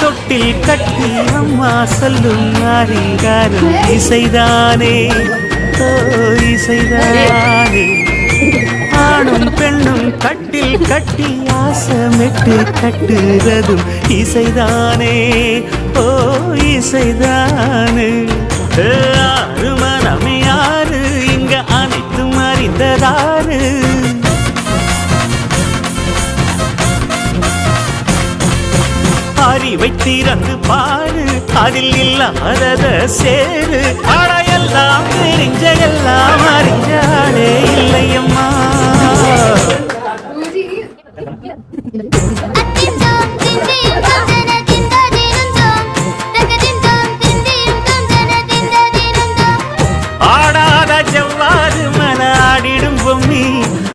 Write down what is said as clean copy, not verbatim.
தொட்டில் கட்டி அம்மா சொல்லும் ஆரிகாரம் இசைதானே ஓ இசைதானே. ஆணும் பெண்ணும் கட்டில் கட்டி ஆசமிட்டு கட்டுறதும் இசைதானே ஓ இசைதானே. ஆறு மனம் யாரு இங்க அனைத்தும் அறிந்ததாரு. அறிவை திறந்து பாரு அதில் இல்லாதத சேரு. அடையெல்லாம் தெரிஞ்ச எல்லாம் அறிஞ்சாலே இல்லையம்மா.